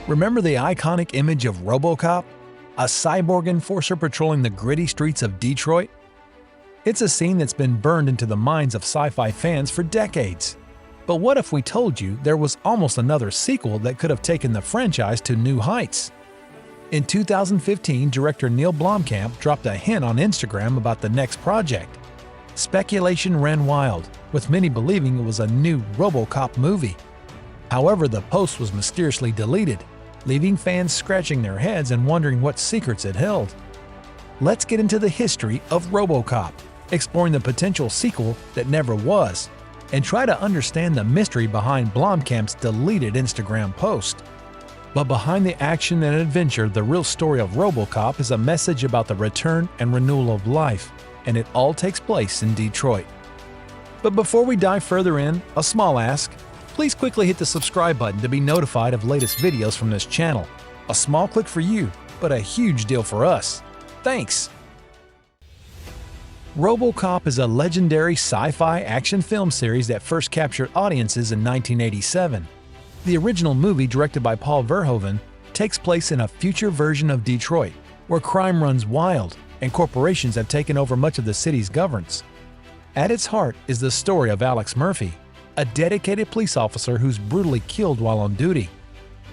Remember the iconic image of RoboCop? A cyborg enforcer patrolling the gritty streets of Detroit? It's a scene that's been burned into the minds of sci-fi fans for decades. But what if we told you there was almost another sequel that could have taken the franchise to new heights? In 2015, director Neill Blomkamp dropped a hint on Instagram about the next project. Speculation ran wild, with many believing it was a new RoboCop movie. However, the post was mysteriously deleted, leaving fans scratching their heads and wondering what secrets it held. Let's get into the history of RoboCop, exploring the potential sequel that never was, and try to understand the mystery behind Blomkamp's deleted Instagram post. But behind the action and adventure, the real story of RoboCop is a message about the return and renewal of life, and it all takes place in Detroit. But before we dive further in, a small ask. Please quickly hit the subscribe button to be notified of latest videos from this channel. A small click for you, but a huge deal for us. Thanks! RoboCop is a legendary sci-fi action film series that first captured audiences in 1987. The original movie, directed by Paul Verhoeven, takes place in a future version of Detroit, where crime runs wild and corporations have taken over much of the city's governance. At its heart is the story of Alex Murphy, a dedicated police officer who's brutally killed while on duty.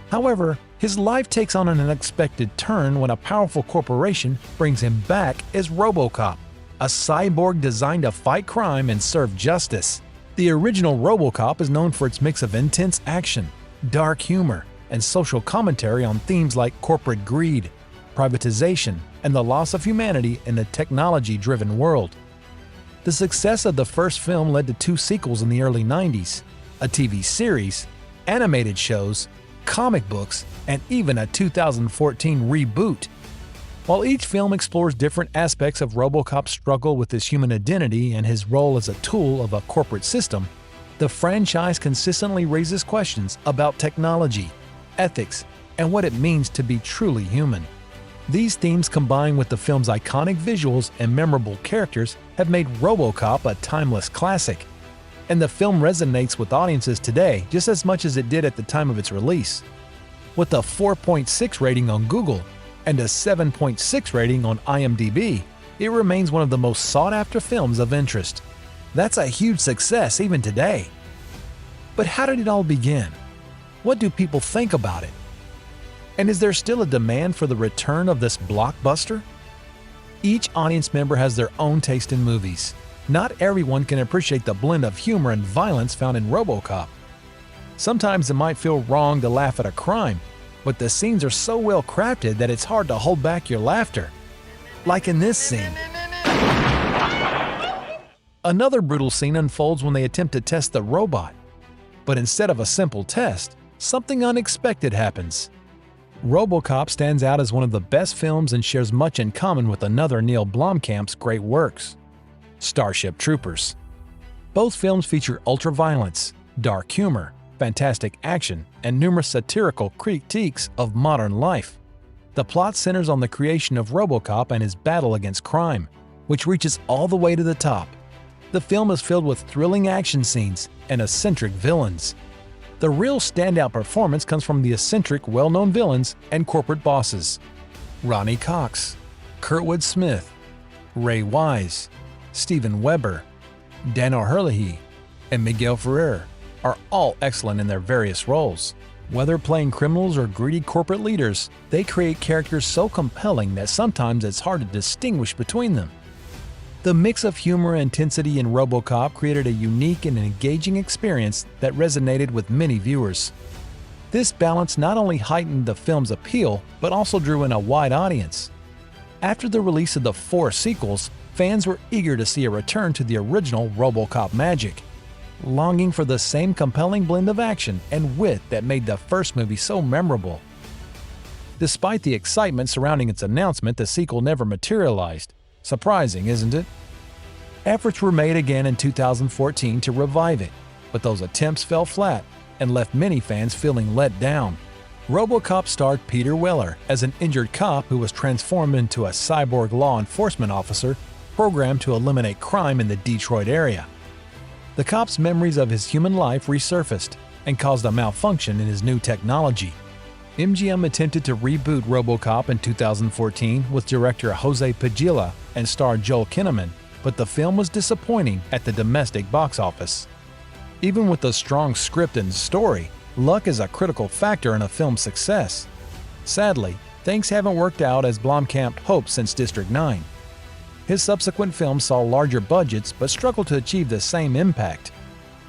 However, his life takes on an unexpected turn when a powerful corporation brings him back as RoboCop, a cyborg designed to fight crime and serve justice. The original RoboCop is known for its mix of intense action, dark humor, and social commentary on themes like corporate greed, privatization, and the loss of humanity in a technology-driven world. The success of the first film led to 2 sequels in the early 90s, a TV series, animated shows, comic books, and even a 2014 reboot. While each film explores different aspects of RoboCop's struggle with his human identity and his role as a tool of a corporate system, the franchise consistently raises questions about technology, ethics, and what it means to be truly human. These themes, combined with the film's iconic visuals and memorable characters, have made RoboCop a timeless classic. And the film resonates with audiences today just as much as it did at the time of its release. With a 4.6 rating on Google and a 7.6 rating on IMDb, it remains one of the most sought-after films of interest. That's a huge success even today. But how did it all begin? What do people think about it? And is there still a demand for the return of this blockbuster? Each audience member has their own taste in movies. Not everyone can appreciate the blend of humor and violence found in RoboCop. Sometimes it might feel wrong to laugh at a crime, but the scenes are so well crafted that it's hard to hold back your laughter. Like in this scene. Another brutal scene unfolds when they attempt to test the robot. But instead of a simple test, something unexpected happens. RoboCop stands out as one of the best films and shares much in common with another Neill Blomkamp's great works, Starship Troopers. Both films feature ultra-violence, dark humor, fantastic action, and numerous satirical critiques of modern life. The plot centers on the creation of RoboCop and his battle against crime, which reaches all the way to the top. The film is filled with thrilling action scenes and eccentric villains. The real standout performance comes from the eccentric, well-known villains and corporate bosses. Ronnie Cox, Kurtwood Smith, Ray Wise, Steven Weber, Dan O'Herlihy, and Miguel Ferrer are all excellent in their various roles. Whether playing criminals or greedy corporate leaders, they create characters so compelling that sometimes it's hard to distinguish between them. The mix of humor and intensity in RoboCop created a unique and engaging experience that resonated with many viewers. This balance not only heightened the film's appeal, but also drew in a wide audience. After the release of the 4 sequels, fans were eager to see a return to the original RoboCop magic, longing for the same compelling blend of action and wit that made the first movie so memorable. Despite the excitement surrounding its announcement, the sequel never materialized. Surprising, isn't it? Efforts were made again in 2014 to revive it, but those attempts fell flat and left many fans feeling let down. RoboCop starred Peter Weller as an injured cop who was transformed into a cyborg law enforcement officer programmed to eliminate crime in the Detroit area. The cop's memories of his human life resurfaced and caused a malfunction in his new technology. MGM attempted to reboot RoboCop in 2014 with director Jose Padilla and star Joel Kinnaman, but the film was disappointing at the domestic box office. Even with a strong script and story, luck is a critical factor in a film's success. Sadly, things haven't worked out as Blomkamp hoped since District 9. His subsequent films saw larger budgets but struggled to achieve the same impact.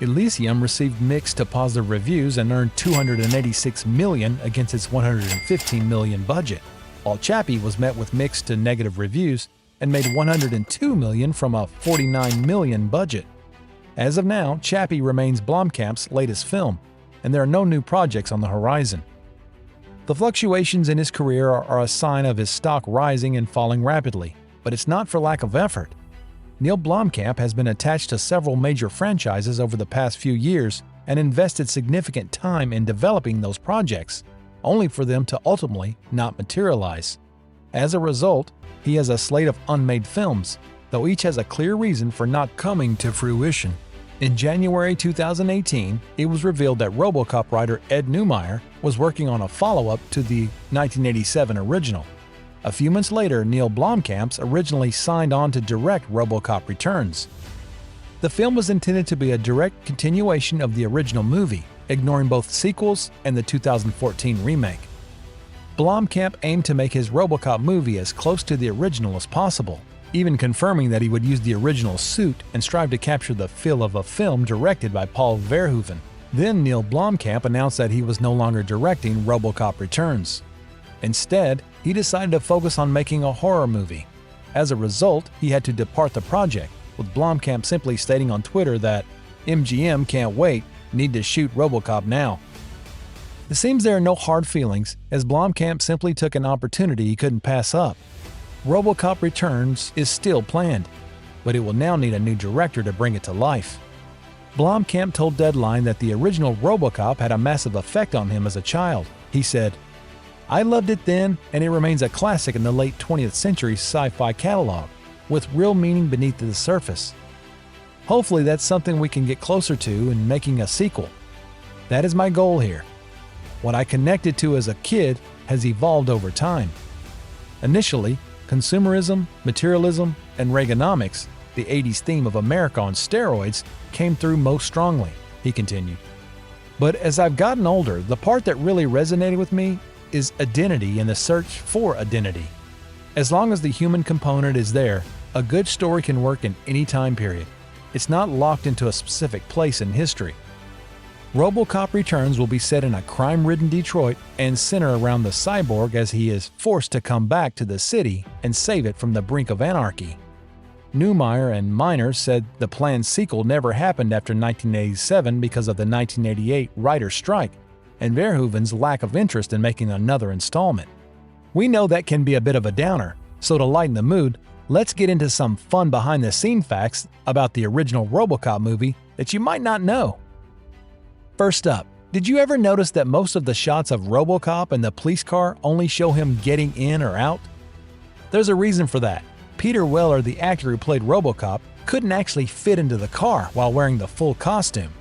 Elysium received mixed to positive reviews and earned $286 million against its $115 million budget, while Chappie was met with mixed to negative reviews and made $102 million from a $49 million budget. As of now, Chappie remains Blomkamp's latest film, and there are no new projects on the horizon. The fluctuations in his career are a sign of his stock rising and falling rapidly, but it's not for lack of effort. Neill Blomkamp has been attached to several major franchises over the past few years and invested significant time in developing those projects, only for them to ultimately not materialize. As a result, he has a slate of unmade films, though each has a clear reason for not coming to fruition. In January 2018, it was revealed that RoboCop writer Ed Neumeyer was working on a follow-up to the 1987 original. A few months later, Neill Blomkamp originally signed on to direct RoboCop Returns. The film was intended to be a direct continuation of the original movie, ignoring both sequels and the 2014 remake. Blomkamp aimed to make his RoboCop movie as close to the original as possible, even confirming that he would use the original suit and strive to capture the feel of a film directed by Paul Verhoeven. Then Neill Blomkamp announced that he was no longer directing RoboCop Returns. Instead, he decided to focus on making a horror movie. As a result, he had to depart the project, with Blomkamp simply stating on Twitter that MGM can't wait, need to shoot RoboCop now. It seems there are no hard feelings, as Blomkamp simply took an opportunity he couldn't pass up. RoboCop Returns is still planned, but it will now need a new director to bring it to life. Blomkamp told Deadline that the original RoboCop had a massive effect on him as a child. He said, "I loved it then, and it remains a classic in the late 20th century sci-fi catalog, with real meaning beneath the surface. Hopefully that's something we can get closer to in making a sequel. That is my goal here. What I connected to as a kid has evolved over time. Initially, consumerism, materialism, and Reaganomics, the 80s theme of America on steroids, came through most strongly," he continued. "But as I've gotten older, the part that really resonated with me is identity and the search for identity. As long as the human component is there, a good story can work in any time period. It's not locked into a specific place in history." RoboCop Returns will be set in a crime-ridden Detroit and center around the cyborg as he is forced to come back to the city and save it from the brink of anarchy. Neumeyer and Miner said the planned sequel never happened after 1987 because of the 1988 writer's strike and Verhoeven's lack of interest in making another installment. We know that can be a bit of a downer, so to lighten the mood, let's get into some fun behind-the-scene facts about the original RoboCop movie that you might not know. First up, did you ever notice that most of the shots of RoboCop in the police car only show him getting in or out? There's a reason for that. Peter Weller, the actor who played RoboCop, couldn't actually fit into the car while wearing the full costume.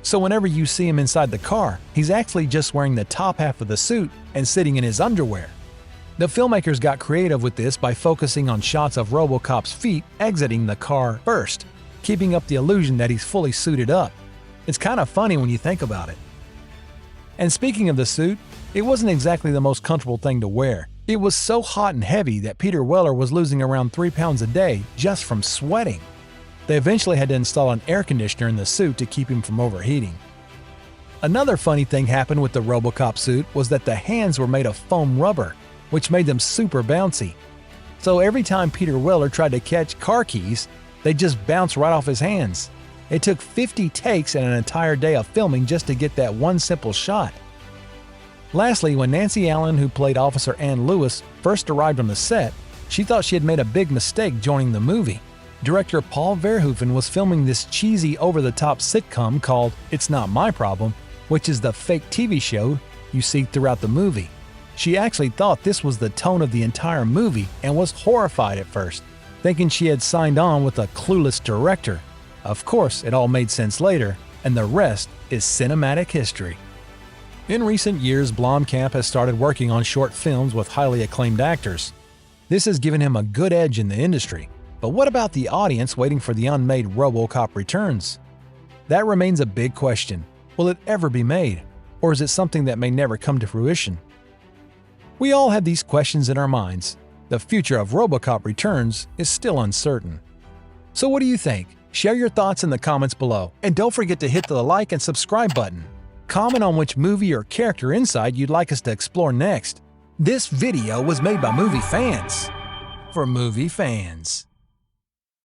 So whenever you see him inside the car, he's actually just wearing the top half of the suit and sitting in his underwear. The filmmakers got creative with this by focusing on shots of RoboCop's feet exiting the car first, keeping up the illusion that he's fully suited up. It's kind of funny when you think about it. And speaking of the suit, it wasn't exactly the most comfortable thing to wear. It was so hot and heavy that Peter Weller was losing around 3 pounds a day just from sweating. They eventually had to install an air conditioner in the suit to keep him from overheating. Another funny thing happened with the RoboCop suit was that the hands were made of foam rubber, which made them super bouncy. So every time Peter Weller tried to catch car keys, they'd just bounce right off his hands. It took 50 takes and an entire day of filming just to get that one simple shot. Lastly, when Nancy Allen, who played Officer Ann Lewis, first arrived on the set, she thought she had made a big mistake joining the movie. Director Paul Verhoeven was filming this cheesy over-the-top sitcom called It's Not My Problem, which is the fake TV show you see throughout the movie. She actually thought this was the tone of the entire movie and was horrified at first, thinking she had signed on with a clueless director. Of course, it all made sense later, and the rest is cinematic history. In recent years, Blomkamp has started working on short films with highly acclaimed actors. This has given him a good edge in the industry. But what about the audience waiting for the unmade RoboCop Returns? That remains a big question. Will it ever be made? Or is it something that may never come to fruition? We all have these questions in our minds. The future of RoboCop Returns is still uncertain. So what do you think? Share your thoughts in the comments below. And don't forget to hit the like and subscribe button. Comment on which movie or character inside you'd like us to explore next. This video was made by movie fans for movie fans.